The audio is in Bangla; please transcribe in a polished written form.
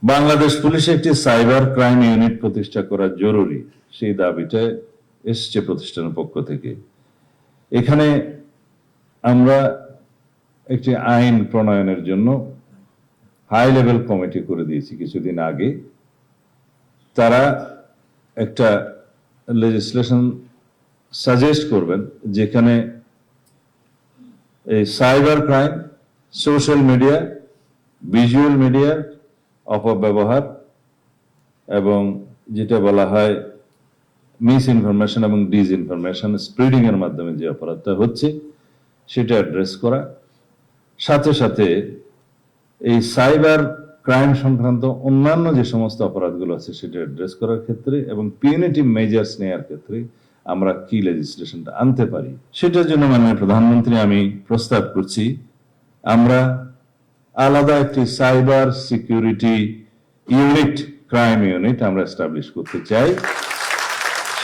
বাংলাদেশ পুলিশে একটি সাইবার ক্রাইম ইউনিট প্রতিষ্ঠা করা জরুরি, সেই দাবিটা এসছে প্রতিষ্ঠানের পক্ষ থেকে। এখানে আমরা একটি আইন প্রণয়নের জন্য হাই লেভেল কমিটি করে দিয়েছি কিছুদিন আগে। তারা একটা লেজিসলেশন সাজেস্ট করবেন যেখানে এই cyber crime, social media, visual মিডিয়ার অপব্যবহার এবং যেটা বলা হয় মিস ইনফরমেশন এবং ডিসইনফরমেশন স্প্রেডিং এর মাধ্যমে যে অপরাধটা হচ্ছে সেটা অ্যাড্রেস করা, সাথে সাথে এই সাইবার ক্রাইম সংক্রান্ত অন্যান্য যে সমস্ত অপরাধগুলো আছে সেটা অ্যাড্রেস করার ক্ষেত্রে এবং পিউনিটিভ মেজার্স নেওয়ার ক্ষেত্রে আমরা কি লেজিসলেশনটা আনতে পারি সেটার জন্য মাননীয় প্রধানমন্ত্রী আমি প্রস্তাব করছি আমরা আলাদা একটি cyber security unit, crime unit আমরা এস্টাবলিশ করতে চাই।